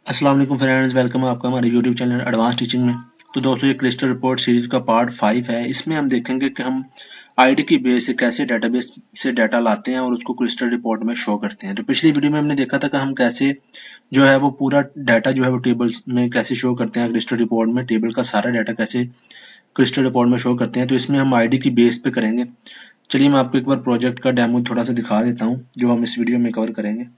अस्सलाम वालेकुम friends, welcome है आपका हमारे यूट्यूब चैनल एडवांस टीचिंग में। तो दोस्तों, ये क्रिस्टल रिपोर्ट सीरीज का पार्ट 5 है। इसमें हम देखेंगे कि हम आईडी की बेस से कैसे डेटाबेस से डाटा लाते हैं और उसको क्रिस्टल रिपोर्ट में शो करते हैं। तो पिछली वीडियो में हमने देखा था कि हम कैसे जो है वो पूरा डाटा जो है वो टेबल्स में कैसे शो करते हैं। क्रिस्टल रिपोर्ट में टेबल का सारा डाटा कैसे क्रिस्टल रिपोर्ट में शो करते हैं। तो इसमें हम आईडी की बेस पे करेंगे। चलिए मैं आपको एक बार प्रोजेक्ट का डेमो थोड़ा सा दिखा देता हूँ जो हम इस वीडियो में कवर करेंगे।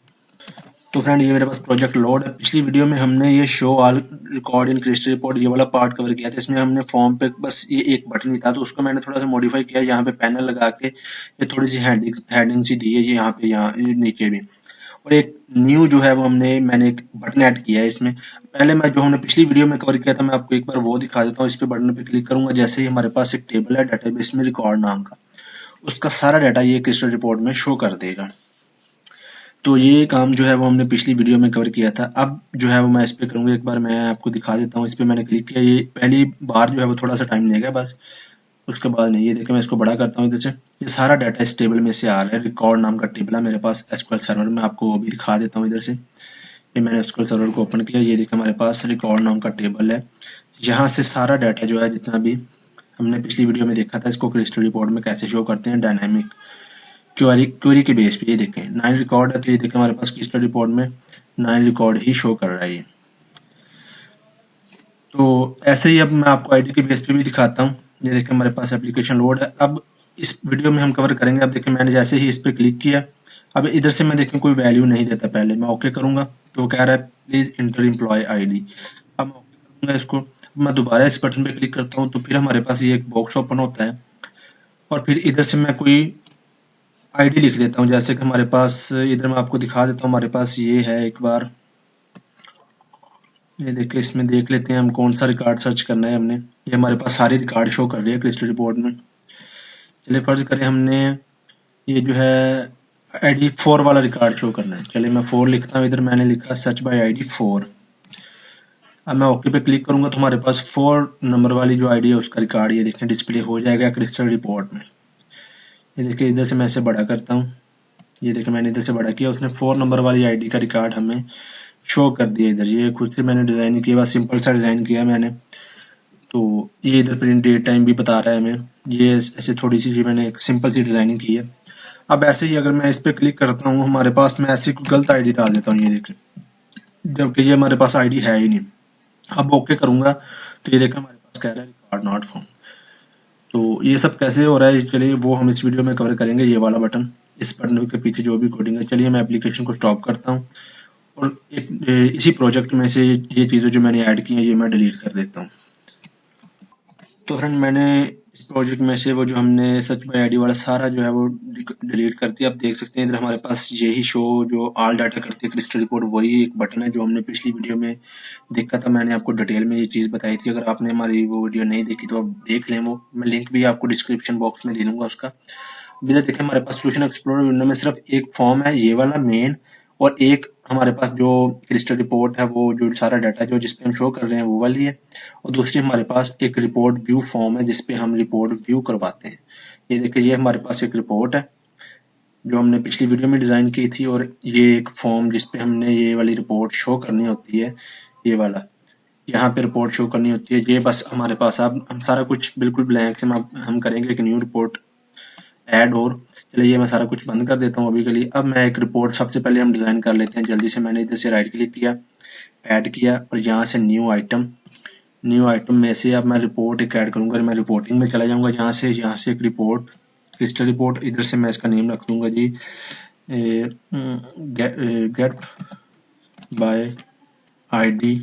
तो फ्रेंड, ये मेरे पास प्रोजेक्ट लोड है। पिछली वीडियो में हमने ये show all record in crystal report ये वाला पार्ट कवर किया था। इसमें हमने फॉर्म पे बस ये एक बटन ही था, तो उसको मैंने थोड़ा सा मॉडिफाई किया। यहाँ पे पैनल लगा के ये थोड़ी सी हेडिंग सी दी है, ये यहाँ पे ये नीचे भी। और एक न्यू जो है वो मैंने एक बटन ऐड किया है इसमें। पहले मैं जो हमने पिछली वीडियो में कवर किया था, मैं आपको एक बार वो दिखा देता हूँ। इस पे बटन पे क्लिक करूंगा, जैसे ही हमारे पास एक टेबल है डेटाबेस में रिकॉर्ड नाम का, उसका सारा डाटा ये क्रिस्टल रिपोर्ट में शो कर देगा। तो ये काम जो है वो हमने पिछली वीडियो में कवर किया था। अब जो है वो मैं इस पे करूँगा, एक बार मैं आपको दिखा देता हूँ। इस पे मैंने क्लिक किया, ये पहली बार जो है वो थोड़ा सा टाइम लेगा बस, उसके बाद नहीं। ये देखिए, मैं इसको बड़ा करता हूँ इधर से। ये सारा डाटा इस टेबल में से आ रहा है। रिकॉर्ड नाम का टेबल है मेरे पास एसक्यूएल सर्वर में, आपको वो भी दिखा देता हूँ इधर से। ये मैंने एसक्यूएल सर्वर को ओपन किया, ये देखिए हमारे पास रिकॉर्ड नाम का टेबल है। यहाँ से सारा डाटा जो है जितना भी हमने पिछली वीडियो में देखा था, इसको क्रिस्टल रिपोर्ट में कैसे शो करते हैं डायनामिक क्वेरी के बेस पे। ये देखें 9 रिकॉर्ड है, तो ये देखें हमारे पास क्रिस्टल रिपोर्ट में 9 रिकॉर्ड ही शो कर रहा है ये। तो ऐसे ही अब मैं आपको आईडी के बेस पे भी दिखाता हूँ। ये देखें हमारे पास एप्लीकेशन लोड है। अब इस वीडियो में हम कवर करेंगे। अब देखें मैंने जैसे ही इस पे क्लिक किया, अब इधर से मैं देखें कोई वैल्यू नहीं देता। पहले मैं ओके करूंगा तो वो कह रहा है प्लीज इंटर एम्प्लॉय आईडी। अब मैं ओके करूंगा इसको। मैं दोबारा इस बटन पे क्लिक करता हूँ तो फिर हमारे पास ये एक बॉक्स ओपन होता है, और फिर इधर से मैं कोई आईडी लिख देता हूँ। जैसे कि हमारे पास इधर मैं आपको दिखा देता हूँ, हमारे पास ये है। एक बार ये देखिए, इसमें देख लेते हैं हम कौन सा रिकॉर्ड सर्च करना है हमने। ये हमारे पास सारे रिकॉर्ड शो कर रही है क्रिस्टल रिपोर्ट में। चलिए फर्ज करें हमने ये जो है आईडी 4 वाला रिकॉर्ड शो करना है। चलिए मैं 4 लिखता हूँ। इधर मैंने लिखा सर्च बाय आईडी 4। अब मैं ओके पे क्लिक करूंगा तो हमारे पास 4 नंबर वाली जो आईडी है उसका रिकॉर्ड ये देखें डिस्प्ले हो जाएगा क्रिस्टल रिपोर्ट में। ये देखिए, इधर से मैं इसे बड़ा करता हूँ। ये देखिए मैंने इधर से बड़ा किया, उसने 4 नंबर वाली आईडी का रिकॉर्ड हमें शो कर दिया इधर। ये खुद से मैंने डिज़ाइन किया, बस सिंपल सा डिज़ाइन किया मैंने। तो ये इधर प्रिंट डेट टाइम भी बता रहा है हमें। ये ऐसे थोड़ी सी मैंने एक सिंपल सी डिज़ाइनिंग की है। अब ऐसे ही अगर मैं इस पे क्लिक करता हूँ हमारे पास, मैं ऐसी कोई गलत आईडी डाल देता हूँ, ये देखें, जबकि ये हमारे पास आईडी है ही नहीं। अब ओके करूंगा तो ये देखें हमारे पास कह रहा है रिकॉर्ड नॉट फाउंड। तो ये सब कैसे हो रहा है, चलिए वो हम इस वीडियो में कवर करेंगे। ये वाला बटन, इस बटन के पीछे जो भी कोडिंग है। चलिए मैं एप्लीकेशन को स्टॉप करता हूँ और इसी प्रोजेक्ट में से ये चीज़ें जो मैंने ऐड की हैं ये मैं डिलीट कर देता हूँ। तो फ्रेंड, मैंने इस प्रोजेक्ट में से वो जो हमने सर्च बाय आईडी वाला सारा जो है वो डिलीट कर दिया। आप देख सकते हैं इधर हमारे पास यही शो जो ऑल डाटा करती है क्रिस्टल रिपोर्ट, वही एक बटन है जो हमने पिछली वीडियो में देखा था। मैंने आपको डिटेल में ये चीज़ बताई थी। अगर आपने हमारी वो वीडियो नहीं देखी तो आप देख लें, वो मैं लिंक भी आपको डिस्क्रिप्शन बॉक्स में दे दूंगा उसका। इधर देखें हमारे पास सोल्यूशन एक्सप्लोरर विंडो में सिर्फ एक फॉर्म है, ये वाला मेन, और एक हमारे पास जो क्रिस्टल रिपोर्ट है वो जो सारा डाटा जो जिसपे हम शो कर रहे हैं वो वाली है। और दूसरी हमारे पास एक रिपोर्ट व्यू फॉर्म है जिसपे हम रिपोर्ट व्यू करवाते हैं। ये देखिए, ये हमारे पास एक रिपोर्ट है जो हमने पिछली वीडियो में डिज़ाइन की थी, और ये एक फॉर्म जिसपे हमने ये वाली रिपोर्ट शो करनी होती है। ये वाला यहाँ पे रिपोर्ट शो करनी होती है। ये बस हमारे पास अब हम सारा कुछ बिल्कुल ब्लैंक से हम करेंगे एक न्यू रिपोर्ट ऐड। और चलिए ये मैं सारा कुछ बंद कर देता हूँ अभी के लिए। अब मैं एक रिपोर्ट सबसे पहले हम डिज़ाइन कर लेते हैं जल्दी से। मैंने इधर से राइट क्लिक किया, ऐड किया, और यहाँ से न्यू आइटम में से अब मैं रिपोर्ट एक ऐड करूँगा। मैं रिपोर्टिंग में चला जाऊँगा, यहाँ से एक रिपोर्ट क्रिस्टल रिपोर्ट। इधर से मैं इसका नेम रख दूंगा जी गेट बाय आईडी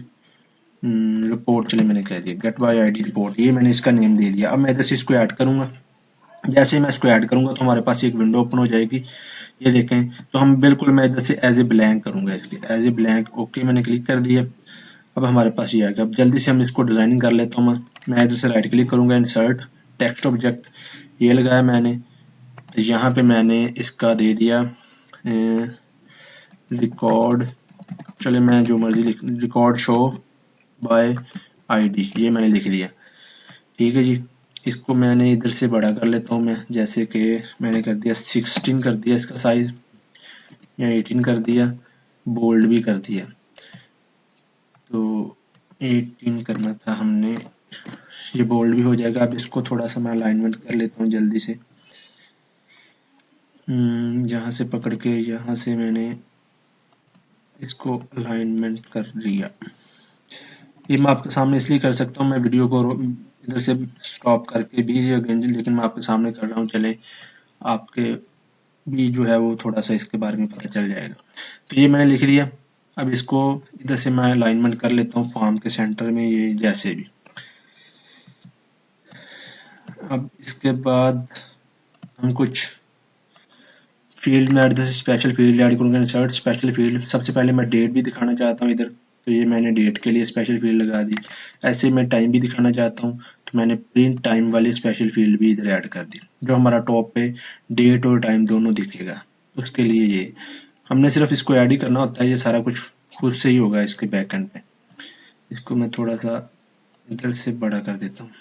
रिपोर्ट। चलिए मैंने कह दिया गेट बाय आईडी रिपोर्ट, ये मैंने इसका नेम दे दिया। अब मैं इधर से इसको ऐड करूँगा। जैसे ही मैं इसको ऐड करूँगा तो हमारे पास एक विंडो ओपन हो जाएगी। ये देखें, तो हम बिल्कुल मैं इधर से एज ए ब्लैंक करूँगा, इसलिए एज ए ब्लैंक ओके मैंने क्लिक कर दिया। अब हमारे पास ये आ गया। अब जल्दी से हम इसको डिज़ाइनिंग कर लेता हूँ। मैं इधर से राइट क्लिक करूँगा, इंसर्ट टेक्स्ट ऑब्जेक्ट, ये लगाया मैंने। यहाँ पे मैंने इसका दे दिया रिकॉर्ड, चले मैं जो मर्जी लिख, रिकॉर्ड शो बाय आईडी, ये मैंने लिख दिया। ठीक है जी, इसको मैंने इधर से बड़ा कर लेता हूँ मैं। जैसे कि मैंने कर दिया 16 कर दिया इसका साइज, या 18 कर दिया, बोल्ड भी कर दिया। 18 करना था हमने, ये बोल्ड भी हो जाएगा। अब इसको थोड़ा सा मैं अलाइनमेंट कर लेता हूँ जल्दी से। यहाँ से पकड़ के यहाँ से मैंने इसको अलाइनमेंट कर लिया। ये मैं आपके सामने इसलिए कर सकता हूँ, मैं वीडियो को इधर से स्टॉप करके भी, लेकिन मैं आपके सामने कर रहा हूँ, चले आपके भी जो है वो थोड़ा सा इसके बारे में पता चल जाएगा। तो ये मैंने लिख दिया। अब इसको इधर से मैं अलाइनमेंट कर लेता हूँ फॉर्म के सेंटर में, ये जैसे भी। अब इसके बाद हम कुछ फील्ड में ऐड, स्पेशल फील्ड ऐड करूँगा। इंसर्ट स्पेशल फील्ड, सबसे पहले मैं डेट भी दिखाना चाहता हूँ इधर, तो ये मैंने डेट के लिए स्पेशल फील्ड लगा दी। ऐसे मैं टाइम भी दिखाना चाहता हूँ, तो मैंने प्रिंट टाइम वाली स्पेशल फील्ड भी इधर ऐड कर दी, जो हमारा टॉप पे डेट और टाइम दोनों दिखेगा। उसके लिए ये हमने सिर्फ इसको ऐड ही करना होता है, ये सारा कुछ खुद से ही होगा इसके बैक एंड पे। इसको मैं थोड़ा सा इधर से बड़ा कर देता हूँ।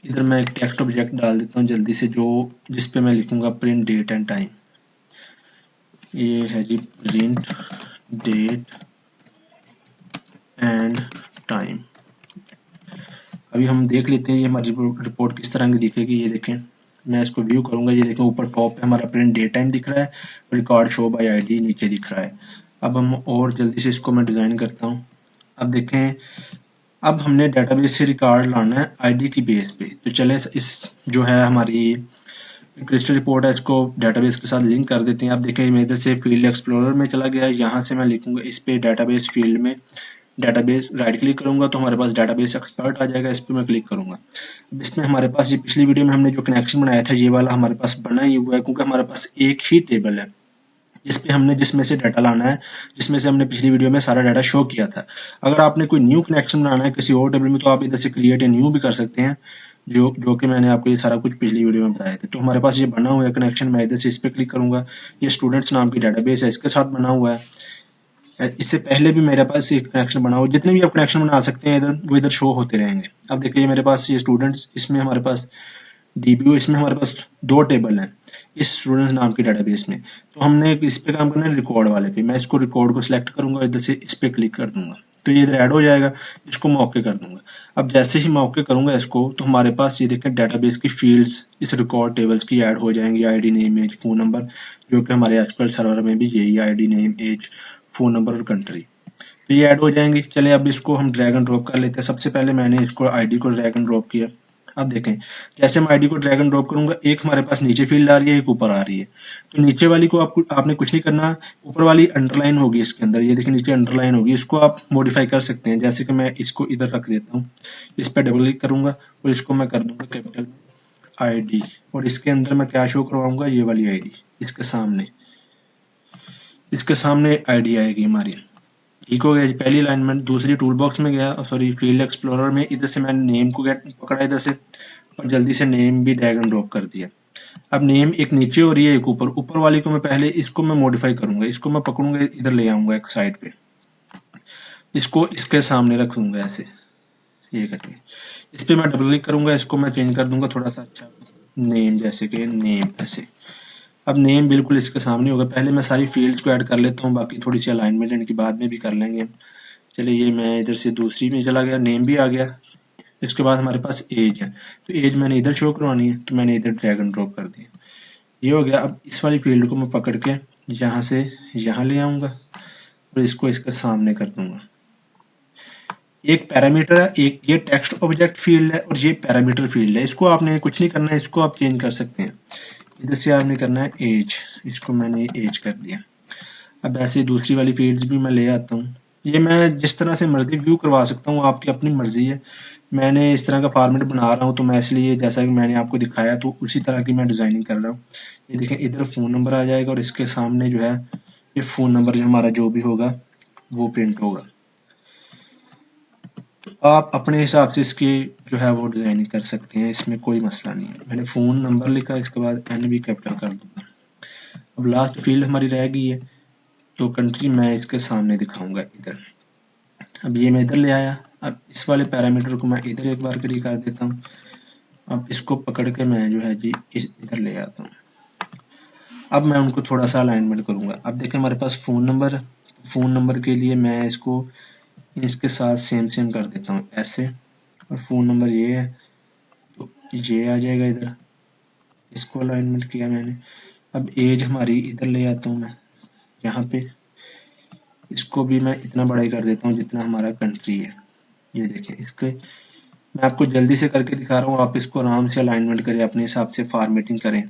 इधर मैं एक टेक्स्ट ऑब्जेक्ट डाल देता हूँ जल्दी से, जो जिस पे मैं लिखूंगा प्रिंट डेट एंड टाइम। ये है जी प्रिंट डेट एंड टाइम। अभी हम देख लेते हैं ये हमारी रिपोर्ट किस तरह की दिखेगी। ये देखें, मैं इसको व्यू करूंगा, ये देखें ऊपर टॉप पे हमारा प्रिंट डेट टाइम दिख रहा है, रिकॉर्ड शो बाय आईडी नीचे दिख रहा है। अब हम और जल्दी से इसको मैं डिज़ाइन करता हूँ। अब देखें, अब हमने डेटाबेस से रिकॉर्ड लाना है आईडी की बेस पे। तो चलें इस जो है हमारी क्रिस्टल रिपोर्ट है, इसको डेटाबेस के साथ लिंक कर देते हैं। आप देखें मैं इधर से फील्ड एक्सप्लोरर में चला गया, यहाँ से मैं लिखूंगा इस पे डेटाबेस फील्ड में डेटाबेस, राइट क्लिक करूंगा तो हमारे पास डेटाबेस एक्सपर्ट आ जाएगा, इस पर मैं क्लिक करूंगा। अब इसमें हमारे पास ये पिछली वीडियो में हमने जो कनेक्शन बनाया था ये वाला हमारे पास बना ही हुआ है, क्योंकि हमारे पास एक ही टेबल है जिसमें से डाटा लाना है, जिसमें से हमने पिछली वीडियो में सारा डाटा शो किया था। अगर आपने कोई न्यू कनेक्शन बनाना है किसी और टेबल में, तो आप इधर से क्रिएट ए न्यू भी कर सकते हैं, जो कि मैंने आपको ये सारा कुछ पिछली वीडियो में बताया था। तो हमारे पास ये बना हुआ है कनेक्शन, मैं इधर से इस पर क्लिक करूंगा। ये स्टूडेंट्स नाम की डाटाबेस है, इसके साथ बना हुआ है। इससे पहले भी मेरे पास एक कनेक्शन बना हुआ, जितने भी आप कनेक्शन बना सकते हैं इधर, वो इधर शो होते रहेंगे। अब देखिए मेरे पास ये स्टूडेंट्स, इसमें हमारे पास डीबीओ, इसमें हमारे पास दो टेबल हैं इस स्टूडेंट नाम की डेटाबेस में। तो हमने इस पे काम करना है रिकॉर्ड वाले पे। मैं इसको रिकॉर्ड को सिलेक्ट करूंगा, इधर से इस पे क्लिक कर दूंगा, तो ये इधर ऐड हो जाएगा। इसको मैं ओके कर दूंगा। अब जैसे ही मैं ओके करूंगा इसको, तो हमारे पास ये देखें डेटाबेस की फील्ड्स इस रिकॉर्ड टेबल्स की ऐड हो जाएंगी, ID, name, age, phone number, जो कि हमारे एसक्यूएल सर्वर में भी यही ID, name, age, phone number और कंट्री, तो ये ऐड हो जाएंगी। चले अब इसको हम ड्रैग एंड ड्रॉप कर लेते हैं। सबसे पहले मैंने इसको आईडी को ड्रैग एंड ड्रॉप किया। अब देखें जैसे मैं आईडी को ड्रैग एंड ड्रॉप करूंगा, एक हमारे पास नीचे फील्ड आ रही है, एक ऊपर आ रही है। तो नीचे वाली को आपने कुछ नहीं करना, ऊपर वाली अंडरलाइन होगी इसके अंदर, ये देखिए नीचे अंडरलाइन होगी, इसको आप मॉडिफाई कर सकते हैं। जैसे कि मैं इसको इधर रख देता हूँ, इस पर डबल क्लिक करूंगा और इसको मैं कर दूंगा कैपिटल आईडी, और इसके अंदर मैं क्या शो करवाऊंगा, ये वाली आईडी इसके सामने आईडी आएगी हमारी। ठीक हो गया जी, पहली अलाइनमेंट। दूसरी टूल बॉक्स में गया, सॉरी फील्ड एक्सप्लोरर में, इधर से मैंने नेम को पकड़ा इधर से, और जल्दी से नेम भी ड्रैग एंड ड्रॉप कर दिया। अब नेम एक नीचे हो रही है, एक ऊपर। ऊपर वाली को मैं पहले इसको मैं मॉडिफाई करूंगा, इसको मैं पकड़ूंगा, इधर ले आऊंगा एक साइड पे, इसको इसके सामने रख दूंगा ऐसे, ये करके। इस पे मैं डबल क्लिक करूंगा, इसको मैं चेंज कर दूंगा थोड़ा सा अच्छा नेम, जैसे कि नेम ऐसे। अब नेम बिल्कुल इसके सामने होगा। पहले मैं सारी फील्ड्स को ऐड कर लेता हूँ, बाकी थोड़ी सी अलाइनमेंट इनकी बाद में भी कर लेंगे। चलिए ये मैं इधर से दूसरी में चला गया, नेम भी आ गया। इसके बाद हमारे पास एज है, तो एज मैंने इधर शो करवानी है, तो मैंने इधर ड्रैग एंड ड्रॉप कर दिया, ये हो गया। अब इस वाली फील्ड को मैं पकड़ के यहाँ से यहाँ ले आऊँगा और इसको इसके सामने कर दूंगा। एक पैरामीटर है, एक ये टेक्स्ट ऑब्जेक्ट फील्ड है और ये पैरामीटर फील्ड है। इसको आपने कुछ नहीं करना है, इसको आप चेंज कर सकते हैं। इधर से आपने करना है एज, इसको मैंने एज कर दिया। अब ऐसे दूसरी वाली फील्ड्स भी मैं ले आता हूँ। ये मैं जिस तरह से मर्जी व्यू करवा सकता हूँ, आपकी अपनी मर्जी है। मैंने इस तरह का फॉर्मेट बना रहा हूँ, तो मैं इसलिए जैसा कि मैंने आपको दिखाया तो उसी तरह की मैं डिजाइनिंग कर रहा हूँ। ये देखें इधर फ़ोन नंबर आ जाएगा और इसके सामने जो है ये फ़ोन नंबर जो हमारा जो भी होगा वो प्रिंट होगा। तो आप अपने हिसाब से इसकी जो है वो डिजाइनिंग कर सकते हैं, इसमें कोई मसला नहीं है। मैंने फ़ोन नंबर लिखा, इसके बाद एन भी कैपिटल कर दूंगा। अब लास्ट फील्ड हमारी रह गई है, तो कंट्री मैं इसके सामने दिखाऊंगा इधर। अब ये मैं इधर ले आया। अब इस वाले पैरामीटर को मैं इधर एक बार क्लिक कर देता हूँ। अब इसको पकड़ के मैं जो है जी इधर ले आता हूँ। अब मैं उनको थोड़ा सा अलाइनमेंट करूंगा। अब देखें हमारे पास फ़ोन नंबर के लिए मैं इसको इसके साथ सेम कर देता हूँ ऐसे, और फ़ोन नंबर ये है तो ये आ जाएगा इधर, इसको अलाइनमेंट किया मैंने। अब एज हमारी इधर ले आता हूँ मैं यहाँ पे, इसको भी मैं इतना बड़ा ही कर देता हूँ जितना हमारा कंट्री है। ये देखें, इसके मैं आपको जल्दी से करके दिखा रहा हूँ, आप इसको आराम से अलाइनमेंट करें, अपने हिसाब से फॉर्मेटिंग करें।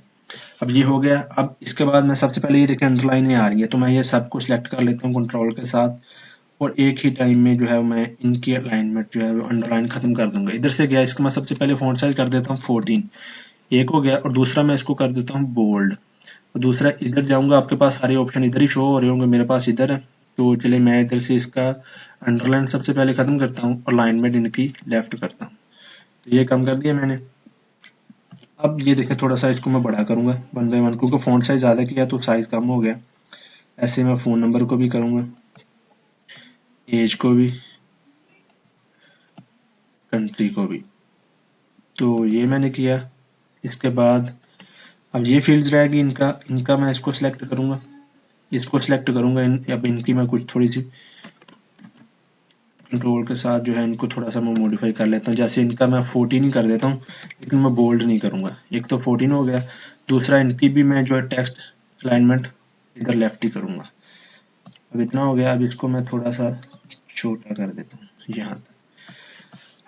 अब ये हो गया। अब इसके बाद मैं सबसे पहले ये देखें अंडरलाइनें आ रही है, तो मैं ये सब को सिलेक्ट कर लेता हूँ कंट्रोल के साथ, और एक ही टाइम में जो है मैं इनकी अलाइनमेंट जो है वो अंडरलाइन खत्म कर दूंगा। इधर से गया, इसको मैं सबसे पहले फॉन्ट साइज कर देता हूँ 14, एक हो गया, और दूसरा मैं इसको कर देता हूँ बोल्ड, और दूसरा इधर जाऊंगा, आपके पास सारे ऑप्शन इधर ही शो हो रहे होंगे, मेरे पास इधर है, तो चले मैं इधर से इसका अंडरलाइन सबसे पहले खत्म करता हूँ और अलाइनमेंट इनकी लेफ्ट करता हूँ। तो ये कम कर दिया मैंने। अब ये देखें, थोड़ा सा इसको मैं बड़ा करूंगा 1 बाय 1, क्योंकि फ़ॉन्ट साइज ज़्यादा किया तो साइज कम हो गया। ऐसे मैं फ़ोन नंबर को भी करूंगा, एज को भी, कंट्री को भी। तो ये मैंने किया। इसके बाद अब ये फील्ड्स रहेगी इनका मैं इसको सिलेक्ट करूंगा, इसको सिलेक्ट करूंगा। अब इनकी मैं कुछ थोड़ी सी कंट्रोल के साथ जो है इनको थोड़ा सा मैं मॉडिफाई कर लेता हूँ। जैसे इनका मैं 14 ही कर देता हूँ, लेकिन मैं बोल्ड नहीं करूँगा। एक तो 14 हो गया, दूसरा इनकी भी मैं जो है टेक्स्ट अलाइनमेंट इधर लेफ्ट ही करूँगा। अब इतना हो गया। अब इसको मैं थोड़ा सा छोटा कर देता हूँ यहाँ तक।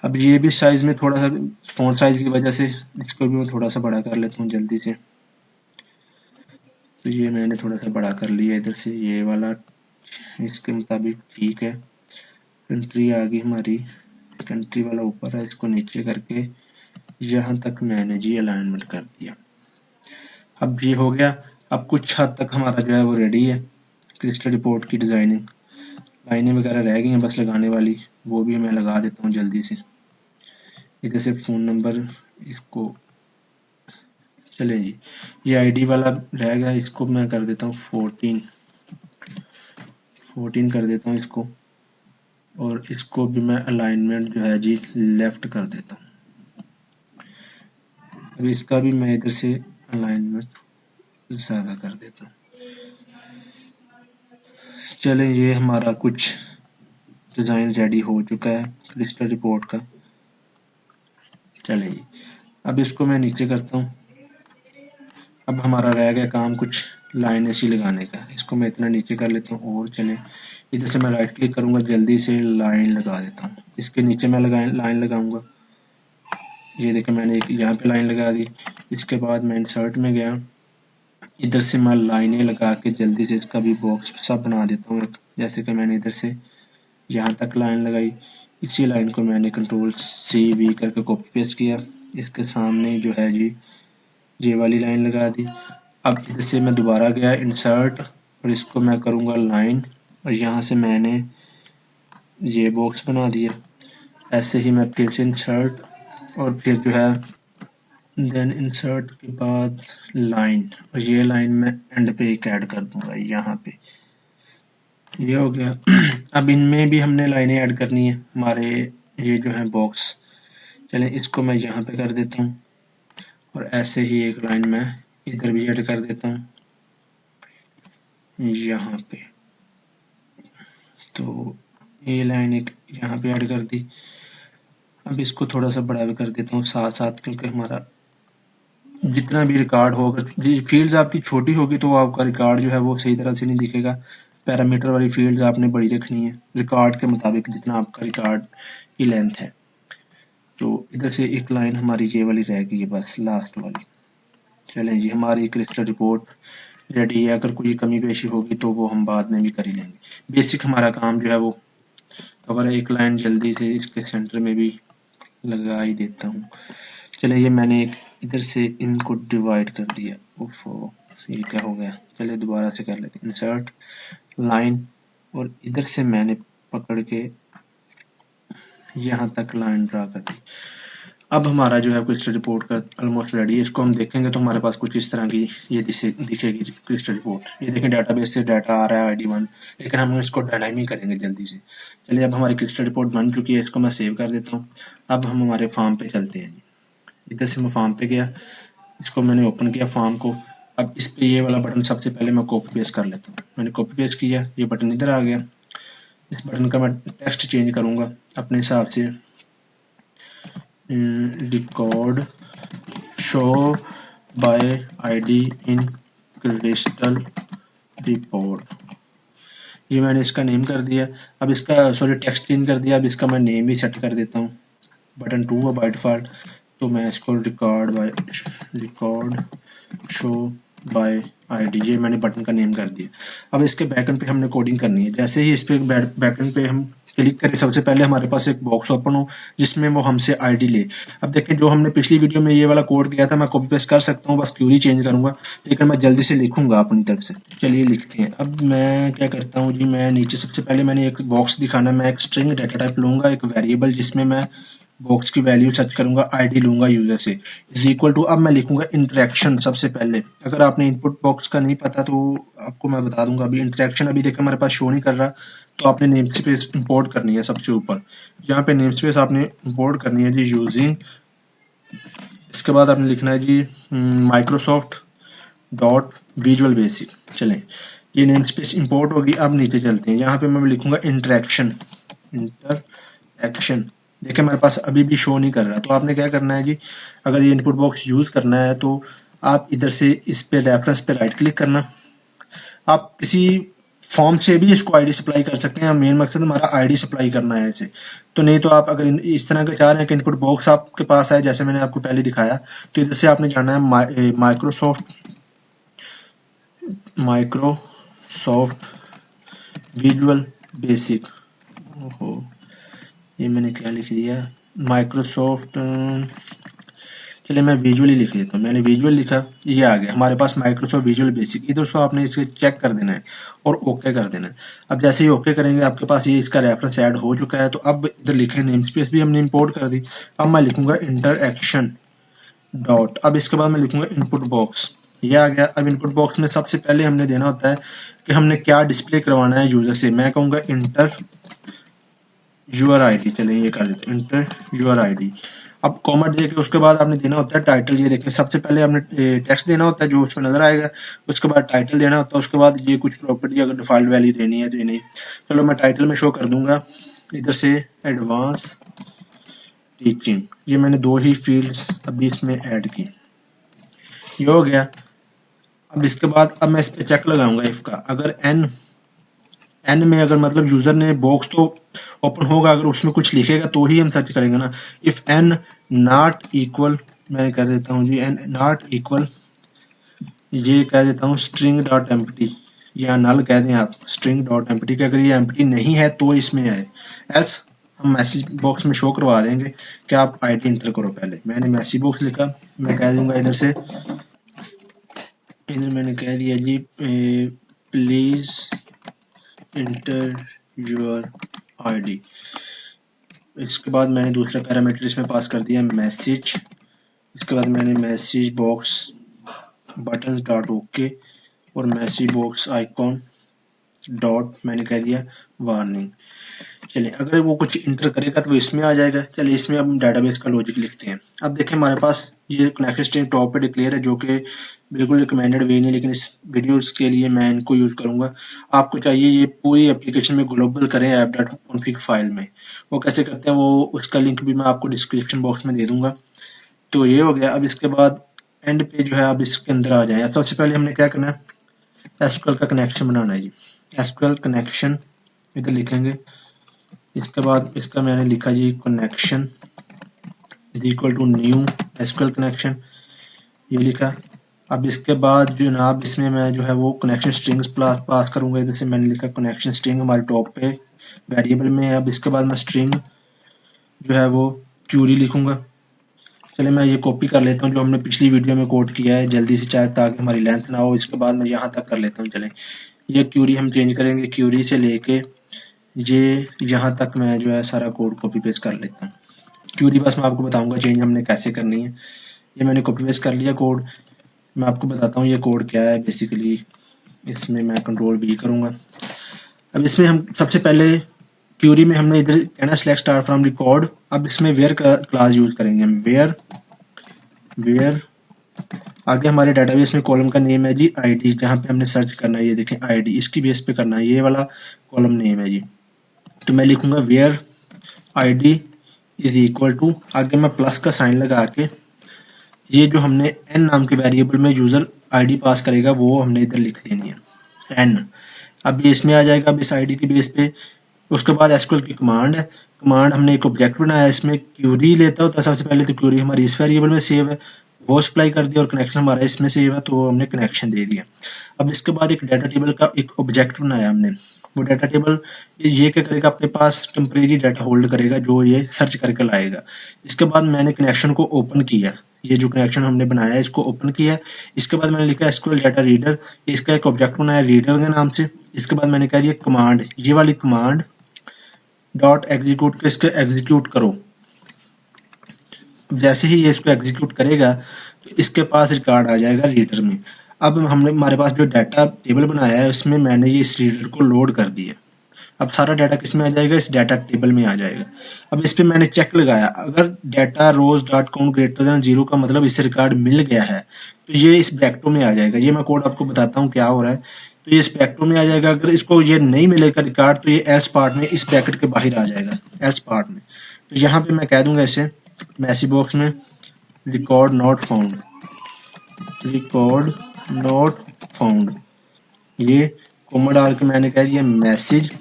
अब ये भी साइज में थोड़ा सा फ़ॉन्ट साइज की वजह से इसको भी मैं थोड़ा सा बड़ा कर लेता हूँ जल्दी से। तो ये मैंने थोड़ा सा बड़ा कर लिया इधर से, ये वाला इसके मुताबिक ठीक है। कंट्री आ गई हमारी, कंट्री वाला ऊपर है, इसको नीचे करके यहाँ तक मैंने जी अलाइनमेंट कर दिया। अब ये हो गया। अब कुछ हद तक हमारा जो है वो रेडी है। क्रिस्टल रिपोर्ट की डिज़ाइनिंग, लाइनें वगैरह रह गई हैं बस लगाने वाली, वो भी मैं लगा देता हूँ जल्दी से। इधर से फ़ोन नंबर, इसको चले जी, ये आईडी वाला रह गया, इसको मैं कर देता हूँ 14 कर देता हूँ इसको, और इसको भी मैं अलाइनमेंट जो है जी लेफ्ट कर देता हूँ। अब इसका भी मैं इधर से अलाइनमेंट ज़्यादा कर देता हूँ। चलें, ये हमारा कुछ डिज़ाइन रेडी हो चुका है क्रिस्टल रिपोर्ट का। चलें जी, अब इसको मैं नीचे करता हूँ। अब हमारा रह गया काम कुछ लाइन ऐसी लगाने का, इसको मैं इतना नीचे कर लेता हूँ। और चलें, इधर से मैं राइट क्लिक करूँगा, जल्दी से लाइन लगा देता हूँ। इसके नीचे मैं लाइन लगाऊंगा। ये देखें, मैंने एक यहाँ पे लाइन लगा दी। इसके बाद मैं इंसर्ट में गया, इधर से मैं लाइनें लगा के जल्दी से इसका भी बॉक्स सा बना देता हूँ। जैसे कि मैंने इधर से यहाँ तक लाइन लगाई, इसी लाइन को मैंने Ctrl+C+V करके कॉपी पेस्ट किया, इसके सामने जो है जी ये वाली लाइन लगा दी। अब इधर से मैं दोबारा गया इंसर्ट, और इसको मैं करूँगा लाइन, और यहाँ से मैंने ये बॉक्स बना दिया। ऐसे ही मैं फिर से इंसर्ट, और फिर जो है देन इंसर्ट के बाद लाइन, और ये लाइन मैं एंड पे एक ऐड कर दूंगा यहाँ पे। ये हो गया। अब इनमें भी हमने लाइनें ऐड करनी है हमारे, ये जो है बॉक्स। चलें, इसको मैं यहाँ पे कर देता हूँ, और ऐसे ही एक लाइन मैं इधर भी ऐड कर देता हूँ यहाँ पे। तो ये लाइन एक यहाँ पे ऐड कर दी। अब इसको थोड़ा सा बड़ा भी कर देता हूँ साथ साथ, क्योंकि हमारा जितना भी रिकॉर्ड होगा, फील्ड्स आपकी छोटी होगी तो आपका रिकॉर्ड जो है वो सही तरह से नहीं दिखेगा। पैरामीटर वाली फील्ड्स आपने बड़ी रखनी है रिकॉर्ड के मुताबिक, जितना आपका रिकॉर्ड की लेंथ है। तो इधर से एक लाइन हमारी ये वाली रह गई है बस, लास्ट वाली। चलें जी, हमारी क्रिस्टल रिपोर्ट रेडी है। अगर कोई कमी पेशी होगी तो वो हम बाद में भी कर ही लेंगे। बेसिक हमारा काम जो है वो कवर है। एक लाइन जल्दी से इसके सेंटर में भी लगा ही देता हूँ। चले, ये मैंने एक इधर से इनको डिवाइड कर दिया। ओफो, ये क्या हो गया। चले दोबारा से कर लेते हैं, इंसर्ट लाइन, और इधर से मैंने पकड़ के यहाँ तक लाइन ड्रा कर दी। अब हमारा जो है क्रिस्टल रिपोर्ट का ऑलमोस्ट रेडी है। इसको हम देखेंगे तो हमारे पास कुछ इस तरह की ये दिखेगी क्रिस्टल रिपोर्ट। ये देखें, डाटाबेस से डाटा आ रहा है ID1, लेकिन हम इसको डायनामिक करेंगे जल्दी से। चलिए, अब हमारी क्रिस्टल रिपोर्ट बन चुकी है, इसको मैं सेव कर देता हूँ। अब हम हमारे फॉर्म पे चलते हैं। इधर से मैं फॉर्म पे गया, इसको मैंने ओपन किया फॉर्म को। अब इस पे ये वाला बटन सबसे पहले मैं कॉपी पेस्ट कर लेता हूँ। मैंने कॉपी पेस्ट किया, ये बटन इधर आ गया। इस बटन का मैं टेक्स्ट चेंज करूँगा अपने हिसाब से, record show by ID in crystal report. ये मैंने इसका नेम कर दिया। अब इसका टेक्स्ट चेंज कर दिया। अब इसका मैं नेम भी सेट कर देता हूँ, बटन 2 है बाय डिफ़ॉल्ट, तो मैं इसको रिकॉर्ड शो बाय आईडी, ये मैंने बटन का नेम कर दिया। अब इसके बैकएंड पे हमने कोडिंग करनी है। जैसे ही इस पे बैकएंड पे हम क्लिक करें, सबसे पहले हमारे पास एक बॉक्स ओपन हो जिसमें वो हमसे आईडी ले। अब देखें, जो हमने पिछली वीडियो में ये वाला कोड किया था, मैं कॉपी पेस्ट कर सकता हूँ, बस क्यूरी चेंज करूंगा, लेकिन मैं जल्दी से लिखूंगा अपनी तरफ से। चलिए लिखते हैं। अब मैं क्या करता हूँ जी, मैं नीचे सबसे पहले मैंने एक बॉक्स दिखाना, मैं एक स्ट्रिंग डाटा टाइप लूंगा, एक वेरिएबल जिसमें मैं बॉक्स की वैल्यू सर्च करूंगा, आईडी लूंगा यूजर से, इज इक्वल टू, अब मैं लिखूंगा इंटरेक्शन सबसे पहले। अगर आपने इनपुट बॉक्स का नहीं पता तो आपको मैं बता दूंगा। अभी इंटरेक्शन अभी देखिए हमारे पास शो नहीं कर रहा, तो आपने नेम स्पेस इंपोर्ट करनी है सबसे ऊपर। यहाँ पे नेम स्पेस आपने इंपोर्ट करनी है जी यूजिंग, इसके बाद आपने लिखना है जी माइक्रोसॉफ्ट डॉट विजुअल बेसिक। चलें, ये नेम स्पेस इंपोर्ट होगी। अब नीचे चलते हैं, यहाँ पे मैं लिखूंगा इंटरेक्शन। देखिए मेरे पास अभी भी शो नहीं कर रहा, तो आपने क्या करना है जी, अगर ये इनपुट बॉक्स यूज करना है तो आप इधर से इस पे रेफरेंस पे राइट क्लिक करना। आप किसी फॉर्म से भी इसको आईडी सप्लाई कर सकते हैं, मेन मकसद हमारा आईडी सप्लाई करना है इसे। तो नहीं तो आप अगर इस तरह का चाह रहे हैं कि इनपुट बॉक्स आपके पास आए, जैसे मैंने आपको पहले दिखाया, तो इधर से आपने जाना है माइक्रोसॉफ्ट विजुअल बेसिक। ओहो, ये मैंने क्या लिख दिया, माइक्रोसॉफ्ट, चलिए मैं विजुअली लिख देता हूँ। मैंने विजुअल लिखा, ये आ गया हमारे पास माइक्रोसॉफ्ट विजुअल बेसिक। इधर से आपने इसे चेक कर देना है और ओके कर देना है। अब जैसे ही ओके करेंगे, आपके पास ये इसका रेफरेंस ऐड हो चुका है। तो अब इधर लिखे नेम स्पेस भी हमने इंपोर्ट कर दी। अब मैं लिखूंगा इंटरएक्शन डॉट, अब इसके बाद मैं लिखूंगा इनपुट बॉक्स, ये आ गया। अब इनपुट बॉक्स में सबसे पहले हमने देना होता है कि हमने क्या डिस्प्ले करवाना है यूजर से। मैं कहूँगा इंटर यूर आईडी, चलें ये कर देते हैं इंटर यूर आईडी। अब कॉमा दे के उसके बाद आपने देना होता है टाइटल। ये देखें, सबसे पहले आपने टेक्स्ट देना होता है जो उसमें नजर आएगा, उसके बाद टाइटल देना होता है, उसके बाद ये कुछ प्रॉपर्टी अगर डिफॉल्ट वैल्यू देनी है तो नहीं। चलो मैं टाइटल में शो कर दूंगा इधर से एडवांस टीचिंग। ये मैंने 2 ही फील्ड्स अभी इसमें ऐड की, ये हो गया। अब इसके बाद अब मैं इस पे चेक लगाऊंगा इफ का, अगर एन में अगर मतलब यूजर ने बॉक्स तो ओपन होगा, अगर उसमें कुछ लिखेगा तो ही हम सर्च करेंगे ना। इफ एन नॉट इक्वल, मैं कर देता हूँ जी एन नॉट इक्वल, ये कह देता हूँ स्ट्रिंग डॉट एम्प्टी, या नल कह दें आप स्ट्रिंग डॉट एम्प्टी के, अगर ये एम्प्टी नहीं है तो इसमें आए, एल्स हम मैसेज बॉक्स में शो करवा देंगे कि आप आईडी इंटर करो। पहले मैंने मैसेज बॉक्स लिखा, मैं कह दूंगा इधर से, इधर मैंने कह दिया जी प्लीज इंटर योर आईडी। इसके बाद मैंने दूसरा पैरामीटर इसमें पास कर दिया मैसेज। इसके बाद मैंने message box buttons dot okay और मैसेज बॉक्स आइकॉन डॉट मैंने कह दिया वार्निंग। चलिए, अगर वो कुछ इंटर करेगा तो वो इसमें आ जाएगा। चलिए इसमें अब हम डाटाबेस का लॉजिक लिखते हैं। अब देखें हमारे पास ये कनेक्शन स्ट्रिंग टॉप पे डिक्लेयर है, जो कि बिल्कुल रिकमेंडेड वे नहीं, लेकिन इस वीडियोस के लिए मैं इनको यूज करूंगा। आपको चाहिए ये पूरी एप्लीकेशन में ग्लोबल करें ऐप डॉट कॉन्फिग फाइल में। वो कैसे करते हैं, वो उसका लिंक भी मैं आपको डिस्क्रिप्शन बॉक्स में दे दूंगा। तो ये हो गया। अब इसके बाद एंड पे जो है, अब इसके अंदर आ जाए। सबसे पहले हमने क्या करना है, एसक्यूएल का कनेक्शन बनाना है जी। एसक्यूएल कनेक्शन इधर लिखेंगे। इसके बाद इसका मैंने लिखा G connection is equal to new SQL connection, ये लिखा। अब इसके बाद जो जनाब इसमें मैं जो है वो कनेक्शन स्ट्रिंग्स पास करूंगा। इधर से मैंने लिखा कनेक्शन स्ट्रिंग हमारे टॉप पे वेरिएबल में है। अब इसके बाद मैं स्ट्रिंग जो है वो क्यूरी लिखूंगा। चलिए मैं ये कॉपी कर लेता हूँ जो हमने पिछली वीडियो में कोड किया है जल्दी से, चाहे ताकि हमारी लेंथ ना हो। इसके बाद मैं यहाँ तक कर लेता हूँ। चलें, ये क्यूरी हम चेंज करेंगे, क्यूरी से लेके ये यहाँ तक मैं जो है सारा कोड कॉपी पेस्ट कर लेता हूँ। क्यूरी बस मैं आपको बताऊंगा चेंज हमने कैसे करनी है। ये मैंने कॉपी पेस्ट कर लिया कोड। मैं आपको बताता हूँ ये कोड क्या है बेसिकली। इसमें मैं कंट्रोल भी करूँगा। अब इसमें हम सबसे पहले क्यूरी में हमने इधर कहना सेलेक्ट स्टार फ्रॉम रिकॉर्ड। अब इसमें वेयर का क्लास यूज करेंगे हम, वेयर आगे हमारे डाटाबेस में कॉलम का नेम है जी आईडी, जहाँ पे हमने सर्च करना है। ये देखें आईडी, इसकी बेस पे करना है, ये वाला कॉलम नेम है जी। तो मैं लिखूंगा where id is equal to, आगे मैं प्लस का साइन लगा के ये जो हमने n नाम के वेरिएबल में यूजर आईडी पास करेगा वो हमने इधर लिख देनी है n। अब ये इसमें आ जाएगा, अब इस आईडी के बेस पे। उसके बाद एसक्यूएल की कमांड है, कमांड हमने एक ऑब्जेक्ट बनाया है, इसमें क्यूरी लेता होता है सबसे पहले, तो क्यूरी हमारी इस वेरिएबल में सेव है, वो सप्लाई कर दिया, और कनेक्शन हमारा इसमें सेव है तो हमने कनेक्शन दे दिया। अब इसके बाद एक डाटा टेबल का एक ऑब्जेक्ट बनाया हमने, वो डाटा टेबल ये क्या करेगा, अपने पास टेम्परेरी डाटा होल्ड करेगा जो ये सर्च करके लाएगा। इसके बाद मैंने कनेक्शन को ओपन किया, ये जो कनेक्शन हमने बनाया है इसको ओपन किया। इसके बाद मैंने लिखा एसक्यूएल डाटा रीडर, इसका एक ऑब्जेक्ट बनाया रीडर के नाम से। इसके बाद मैंने कहा दिया कमांड, ये वाली कमांड डॉट एग्जीक्यूट के इसको एग्जीक्यूट करो। जैसे ही ये इसको एग्जीक्यूट करेगा तो इसके पास रिकॉर्ड आ जाएगा रीडर में। अब हमने हमारे पास जो डाटा टेबल बनाया है उसमें मैंने ये इस रीडर को लोड कर दिया। अब सारा डाटा किस में आ जाएगा, इस डाटा टेबल में आ जाएगा। अब इस पे मैंने चेक लगाया, अगर डाटा रोज डॉट काउंट ग्रेटर देन 0 का मतलब इसे रिकॉर्ड मिल गया है तो ये इस ब्रैकेटों में आ जाएगा। ये मैं कोड आपको बताता हूँ क्या हो रहा है। तो ये इस ब्रैकेटों में आ जाएगा, अगर इसको ये नहीं मिलेगा रिकॉर्ड तो ये एल्स पार्ट में इस ब्रैकेट के बाहर आ जाएगा, एल्स पार्ट में। तो यहाँ पे मैं कह दूंगा इसे मैसेज बॉक्स में record not found, record not found, ये कोमा डाल के मैंने कह दिया मैसेज,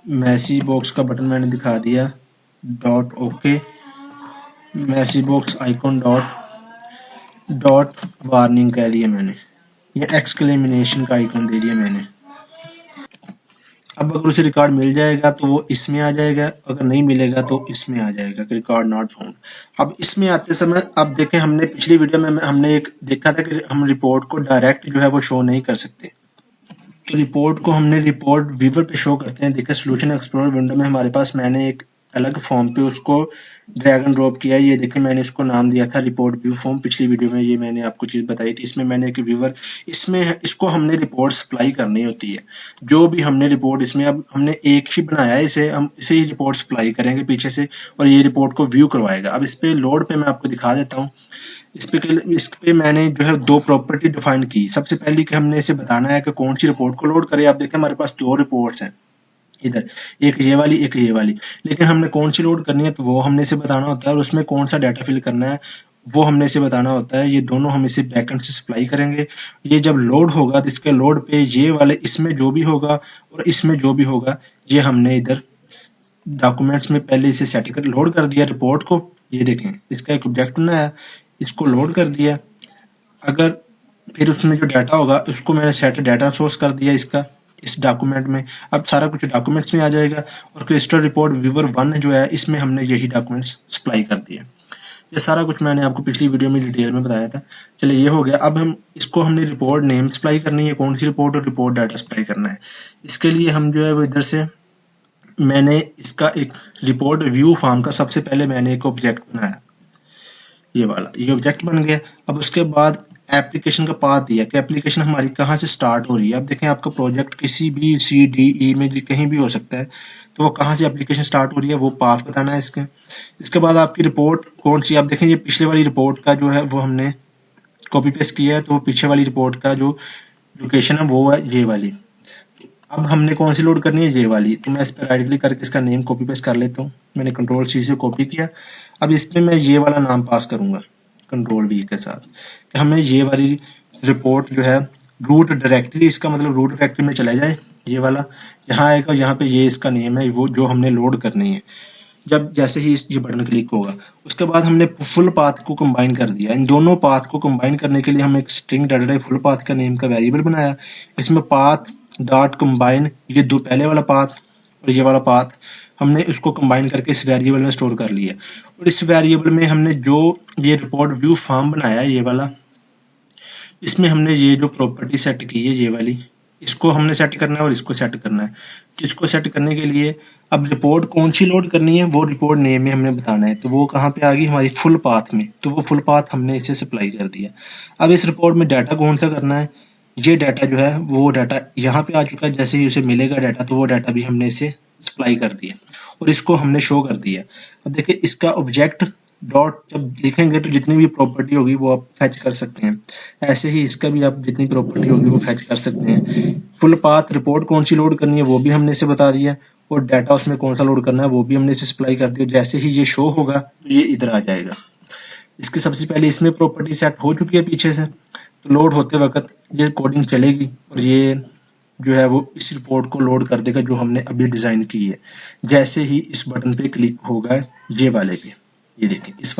मैसेज बॉक्स का बटन मैंने दिखा दिया dot okay, message box icon dot warning कह दिया मैंने, ये एक्सक्लेमेशन का आइकॉन दे दिया मैंने। अब अगर उसे रिकॉर्ड मिल जाएगा तो वो इसमें आ जाएगा, अगर नहीं मिलेगा तो इसमें आ जाएगा कि रिकॉर्ड नॉट फाउंड। अब इसमें आते समय अब देखें, हमने पिछली वीडियो में हमने एक देखा था कि हम रिपोर्ट को डायरेक्ट जो है वो शो नहीं कर सकते, तो रिपोर्ट को हमने रिपोर्ट व्यूवर पे शो करते हैं। देखिए सोल्यूशन एक्सप्लोरर विंडो में हमारे पास मैंने एक अलग फॉर्म पे उसको ड्रैग एंड ड्रॉप किया। ये देखिए मैंने उसको नाम दिया था रिपोर्ट व्यू फॉर्म, पिछली वीडियो में ये मैंने आपको चीज़ बताई थी। इसमें मैंने एक व्यूवर, इसमें इसको हमने रिपोर्ट सप्लाई करनी होती है, जो भी हमने रिपोर्ट इसमें, अब हमने एक ही बनाया है इसे, हम इसे ही रिपोर्ट सप्लाई करेंगे पीछे से और ये रिपोर्ट को व्यू करवाएगा। अब इस पे लोड पे मैं आपको दिखा देता हूँ। इस पे मैंने जो है दो प्रॉपर्टी डिफाइन की। सबसे पहले कि हमने इसे बताना है कि कौन सी रिपोर्ट को लोड करे। आप देखें हमारे पास दो रिपोर्ट्स हैं इधर, एक ये वाली एक ये वाली, लेकिन हमने कौन सी लोड करनी है तो वो हमने इसे बताना होता है, और उसमें कौन सा डाटा फिल करना है वो हमने इसे बताना होता है। ये दोनों हम इसे बैकएंड से सप्लाई करेंगे। ये जब लोड होगा तो इसके लोड पे ये वाले इसमें जो भी होगा और इसमें जो भी होगा ये हमने इधर डॉक्यूमेंट्स में पहले इसे सेट कर लोड कर दिया रिपोर्ट को। ये देखें इसका एक ऑब्जेक्ट बनाया, इसको लोड कर दिया। अगर फिर उसमें जो डाटा होगा उसको मैंने सेट डाटा सोर्स कर दिया इसका इस डॉक्यूमेंट में। अब सारा कुछ डॉक्यूमेंट्स में आ जाएगा, और क्रिस्टल रिपोर्ट व्यूवर 1 जो है इसमें हमने यही डॉक्यूमेंट्स सप्लाई कर दिए। ये सारा कुछ मैंने आपको पिछली वीडियो में डिटेल में बताया था। चलिए ये हो गया। अब हम इसको हमने रिपोर्ट नेम सप्लाई करनी है, कौन सी रिपोर्ट, और रिपोर्ट डाटा सप्लाई करना है। इसके लिए हम जो है वो इधर से मैंने इसका एक रिपोर्ट व्यू फॉर्म का सबसे पहले मैंने एक ऑब्जेक्ट बनाया, ये वाला, ये ऑब्जेक्ट बन गया। अब उसके बाद एप्लीकेशन का पाथ दिया कि एप्लीकेशन हमारी कहाँ से स्टार्ट हो रही है। अब देखें आपका प्रोजेक्ट किसी भी CDE में कहीं भी हो सकता है, तो वो कहाँ से एप्लीकेशन स्टार्ट हो रही है वो पाथ बताना है इसके। इसके बाद आपकी रिपोर्ट कौन सी, आप देखें ये पिछले वाली रिपोर्ट का जो है वो हमने कॉपी पेस्ट किया है, तो पीछे वाली रिपोर्ट का जो लोकेशन है वो है ये वाली। अब हमने कौन सी लोड करनी है, ये वाली। तो मैं इस पर राइट क्लिक करके इसका नेम कॉपी पेस्ट कर लेता हूँ। मैंने Ctrl+C से कॉपी किया। अब इसमें मैं ये वाला नाम पास करूंगा Ctrl+V के साथ कि हमें ये वाली रिपोर्ट जो है रूट डायरेक्टरी, इसका मतलब रूट डायरेक्टरी में चला जाए, ये वाला यहाँ आएगा, यहाँ पे ये इसका नेम है वो जो हमने लोड करनी है। जब जैसे ही ये बटन क्लिक होगा उसके बाद हमने फुल पाथ को कंबाइन कर दिया। इन दोनों पाथ को कंबाइन करने के लिए हम एक string data type full path का नेम का वेरिएबल बनाया। इसमें पाथ डॉट कंबाइन, ये दो पहले वाला पाथ और ये वाला पाथ हमने इसको कंबाइन करके इस वेरिएबल में स्टोर कर लिया। और इस वेरिएबल में हमने जो ये रिपोर्ट व्यू फॉर्म बनाया ये वाला, इसमें हमने ये जो प्रॉपर्टी सेट की है ये वाली, इसको हमने सेट करना है और इसको सेट करना है। तो इसको सेट करने के लिए अब रिपोर्ट कौन सी लोड करनी है वो रिपोर्ट नेम में हमने बताना है। तो वो कहाँ पे आ गई, हमारी फुल पाथ में। तो वो फुल पाथ हमने इसे सप्लाई कर दिया। अब इस रिपोर्ट में डाटा कौन सा करना है, ये डाटा जो है वो डाटा यहाँ पे आ चुका है। जैसे ही उसे मिलेगा डाटा तो वो डाटा भी हमने इसे सप्लाई कर दिया और इसको हमने शो कर दिया। अब देखिए इसका ऑब्जेक्ट डॉट जब लिखेंगे तो जितनी भी प्रॉपर्टी होगी वो आप फैच कर सकते हैं। ऐसे ही इसका भी आप जितनी प्रॉपर्टी होगी वो फैच कर सकते हैं। फुल पाथ रिपोर्ट कौन सी लोड करनी है वो भी हमने इसे बता दिया, और डाटा उसमें कौन सा लोड करना है वो भी हमने इसे सप्लाई कर दिया। जैसे ही ये शो होगा तो ये इधर आ जाएगा। इसके सबसे पहले इसमें प्रॉपर्टी सेट हो चुकी है पीछे से, तो लोड होते वक्त ये कोडिंग चलेगी और ये जो है वो इस रिपोर्ट को लोड कर देगा जो हमने अभी डिज़ाइन की है। जैसे ही इस बटन पे क्लिक होगा ये वाले पे, ये देखें इस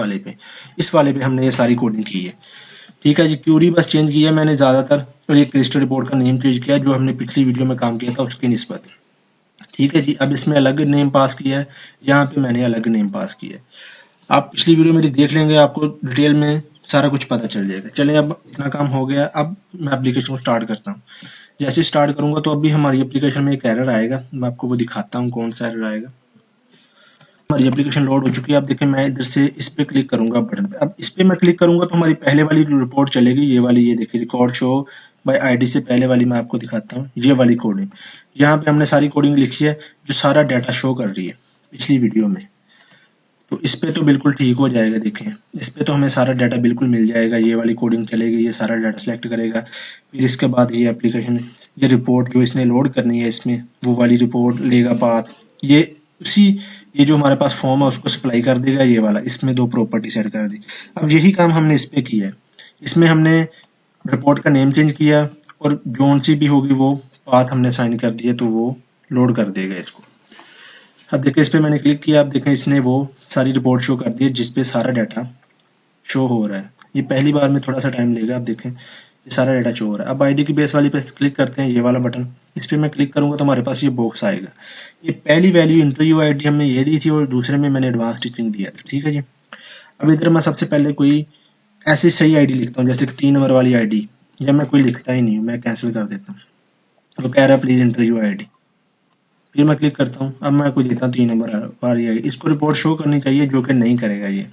वाले पे हमने ये सारी कोडिंग की है। ठीक है जी, क्यूरी बस चेंज किया मैंने ज़्यादातर, और ये क्रिस्टल रिपोर्ट का नेम चेंज किया जो हमने पिछली वीडियो में काम किया था उसकी निस्बत। ठीक है जी, अब इसमें अलग नेम पास किया है, यहाँ पे मैंने अलग नेम पास किया है। आप पिछली वीडियो मेरी देख लेंगे, आपको डिटेल में सारा कुछ पता चल जाएगा। चलें, अब इतना काम हो गया, अब मैं एप्लीकेशन को स्टार्ट करता हूँ। जैसे स्टार्ट करूंगा तो अभी हमारी एप्लीकेशन में एक एरर आएगा, मैं आपको वो दिखाता हूँ कौन सा एरर आएगा। हमारी एप्लीकेशन लोड हो चुकी है। आप देखें मैं इधर से इस पे क्लिक करूंगा बटन पे, अब इस पे मैं क्लिक करूंगा तो हमारी पहले वाली रिपोर्ट चलेगी, ये वाली, ये देखिए रिकॉर्ड शो बाय आईडी से पहले वाली मैं आपको दिखाता हूँ, ये वाली कोडिंग। यहाँ पे हमने सारी कोडिंग लिखी है जो सारा डाटा शो कर रही है पिछली वीडियो में। तो इस पे तो बिल्कुल ठीक हो जाएगा, देखें इस पे तो हमें सारा डाटा बिल्कुल मिल जाएगा, ये वाली कोडिंग चलेगी, ये सारा डाटा सेलेक्ट करेगा। फिर इसके बाद ये एप्लीकेशन, ये रिपोर्ट जो इसने लोड करनी है इसमें वो वाली रिपोर्ट लेगा पाथ, ये उसी ये जो हमारे पास फॉर्म है उसको सप्लाई कर देगा, ये वाला इसमें 2 प्रॉपर्टी सेट कर दी। अब यही काम हमने इस पे किया है, इसमें हमने रिपोर्ट का नेम चेंज किया और जोन सी भी होगी वो पाथ हमने साइन कर दिया, तो वो लोड कर देगा इसको। अब देखिए इस पे मैंने क्लिक किया, आप देखें इसने वो सारी रिपोर्ट शो कर दी है जिसपे सारा डाटा शो हो रहा है। ये पहली बार में थोड़ा सा टाइम लेगा, आप देखें ये सारा डाटा शो हो रहा है। अब आईडी की बेस वाली पे क्लिक करते हैं, ये वाला बटन, इस पे मैं क्लिक करूंगा तो हमारे पास ये बॉक्स आएगा। ये पहली वैल्यू इंटरव्यू आईडी हमने ये दी थी और दूसरे में मैंने एडवांस टीचिंग दिया था। ठीक है जी, अब इधर मैं सबसे पहले कोई ऐसी सही आईडी लिखता हूँ, जैसे 3 नंबर वाली आईडी, या मैं कोई लिखता ही नहीं हूँ, मैं कैंसिल कर देता हूँ। वो कह रहा है प्लीज इंटरव्यू आईडी, फिर मैं क्लिक करता हूँ। अब मैं कोई देता हूँ 3 नंबर वाली आईडी, इसको रिपोर्ट शो करनी चाहिए जो कि नहीं करेगा, ये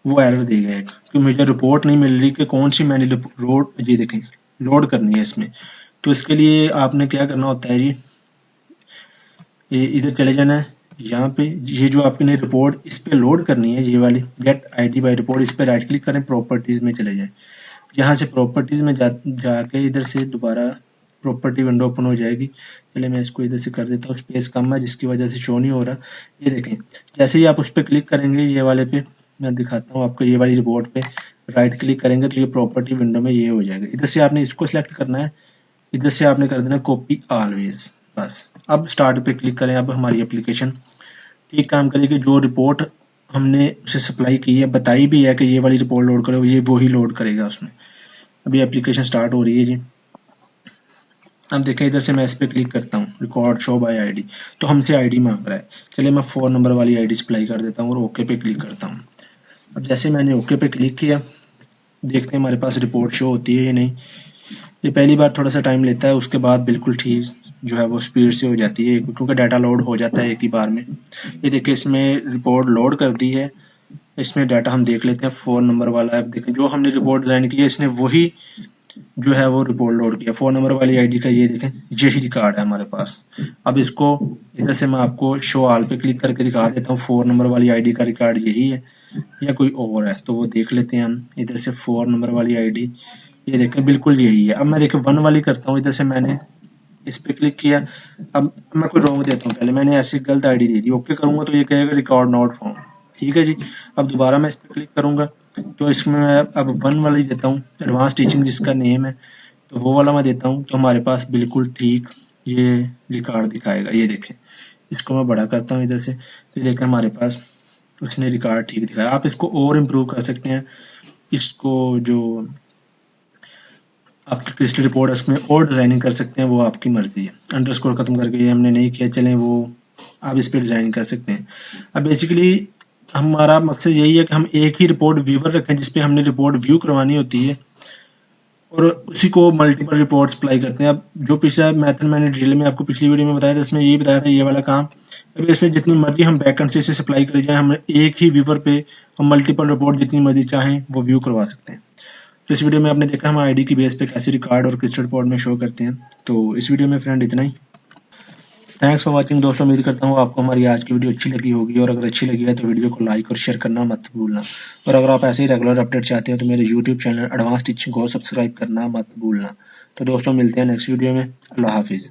वो एरर देगा एक कि मुझे रिपोर्ट नहीं मिल रही कि कौन सी मैंने रोड, ये देखें लोड करनी है इसमें। तो इसके लिए आपने क्या करना होता है जी, ये इधर चले जाना है, यहाँ पे ये जो आपने रिपोर्ट इस पे लोड करनी है, ये वाली गेट आईडी बाय रिपोर्ट, इस पे राइट क्लिक करें, प्रॉपर्टीज में चले जाएं। यहाँ से प्रॉपर्टीज में जाके इधर से दोबारा प्रॉपर्टी विंडो ओपन हो जाएगी। चलिए मैं इसको इधर से कर देता हूँ, स्पेस कम है जिसकी वजह से शो नहीं हो रहा। ये देखें जैसे ही आप उस पर क्लिक करेंगे, ये वाले पे मैं दिखाता हूँ आपको, ये वाली रिपोर्ट पे राइट क्लिक करेंगे तो ये प्रॉपर्टी विंडो में ये हो जाएगा। इधर से आपने इसको सिलेक्ट करना है, इधर से आपने कर देना कॉपी ऑलवेज, बस। अब स्टार्ट पे क्लिक करें, अब हमारी एप्लीकेशन ठीक काम करेगी। जो रिपोर्ट हमने उसे सप्लाई की है, बताई भी है कि ये वाली रिपोर्ट लोड करो, ये वही लोड करेगा उसमें। अभी एप्लीकेशन स्टार्ट हो रही है जी। अब देखें इधर से मैं इस पे क्लिक करता हूँ, रिकॉर्ड शो बाय आईडी, तो हमसे आईडी मांग रहा है। चलिए मैं 4 नंबर वाली आईडी सप्लाई कर देता हूँ और ओके पे क्लिक करता हूँ। अब जैसे मैंने ओके पे क्लिक किया, देखते हैं हमारे पास रिपोर्ट शो होती है या नहीं। ये पहली बार थोड़ा सा टाइम लेता है, उसके बाद बिल्कुल ठीक जो है वो स्पीड से हो जाती है, क्योंकि डाटा लोड हो जाता है एक ही बार में। ये देखिए इसमें रिपोर्ट लोड कर दी है, इसमें डाटा हम देख लेते हैं 4 नंबर वाला। अब देखें जो हमने रिपोर्ट डिज़ाइन की है इसने वही जो है वो रिपोर्ट लोड किया। 4 नंबर वाली आईडी का ये देखें, यही रिकॉर्ड है हमारे पास। अब इसको इधर से मैं आपको शो ऑल पे क्लिक करके दिखा देता हूँ, 4 नंबर वाली आईडी का रिकॉर्ड यही है या कोई और है, तो वो देख लेते हैं हम। इधर से 4 नंबर वाली आईडी, ये देखें बिल्कुल यही है। अब मैं देखें 1 वाली करता हूँ, इधर से मैंने इस पे क्लिक किया। अब मैं कोई रॉन्ग देता हूँ, पहले मैंने ऐसी गलत आईडी दे दी, ओके करूंगा तो ये कहेगा रिकॉर्ड नॉट फाउंड। ठीक है जी, अब दोबारा मैं इस पे क्लिक करूंगा तो इसमें मैं अब 1 वाली देता हूँ, एडवांस टीचिंग जिसका नेम है, तो वो वाला मैं देता हूँ। तो हमारे पास बिल्कुल ठीक ये रिकॉर्ड दिखाएगा। ये देखें, इसको मैं बड़ा करता हूँ इधर से, तो ये देखें हमारे पास उसने रिकॉर्ड ठीक दिखाया। आप इसको और इम्प्रूव कर सकते हैं, इसको जो आपकी क्रिस्टल रिपोर्ट है उसमें और डिजाइनिंग कर सकते हैं, वो आपकी मर्जी है। अंडरस्कोर खत्म करके ये हमने नहीं किया, चलें वो आप इस पे डिजाइनिंग कर सकते हैं। अब बेसिकली हमारा मकसद यही है कि हम एक ही रिपोर्ट व्यूवर रखें जिसपे हमने रिपोर्ट व्यू करवानी होती है, और उसी को मल्टीपल रिपोर्ट सप्लाई करते हैं। अब जो पिछला मेथड मैंने डिटेल में आपको पिछली वीडियो में बताया था, इसमें यही बताया था ये वाला काम। अभी इसमें जितनी मर्जी हम बैकएंड से इसे सप्लाई करी जाए, हम एक ही व्यूवर पे हम मल्टीपल रिपोर्ट जितनी मर्जी चाहें वो व्यू करवा सकते हैं। तो इस वीडियो में आपने देखा हम आईडी की बेस पे कैसे रिकॉर्ड और क्रिस्टल रिपोर्ट में शो करते हैं। तो इस वीडियो में फ्रेंड इतना ही। थैंक्स फॉर वाचिंग दोस्तों, उम्मीद करता हूँ आपको हमारी आज की वीडियो अच्छी लगी होगी, और अगर अच्छी लगी है तो वीडियो को लाइक और शेयर करना मत भूलना। और अगर आप ऐसे ही रेगुलर अपडेट चाहते हो तो मेरे यूट्यूब चैनल एडवांस टीचिंग को सब्सक्राइब करना मत भूलना। तो दोस्तों मिलते हैं नेक्स्ट वीडियो में। अल्लाह हाफिज़।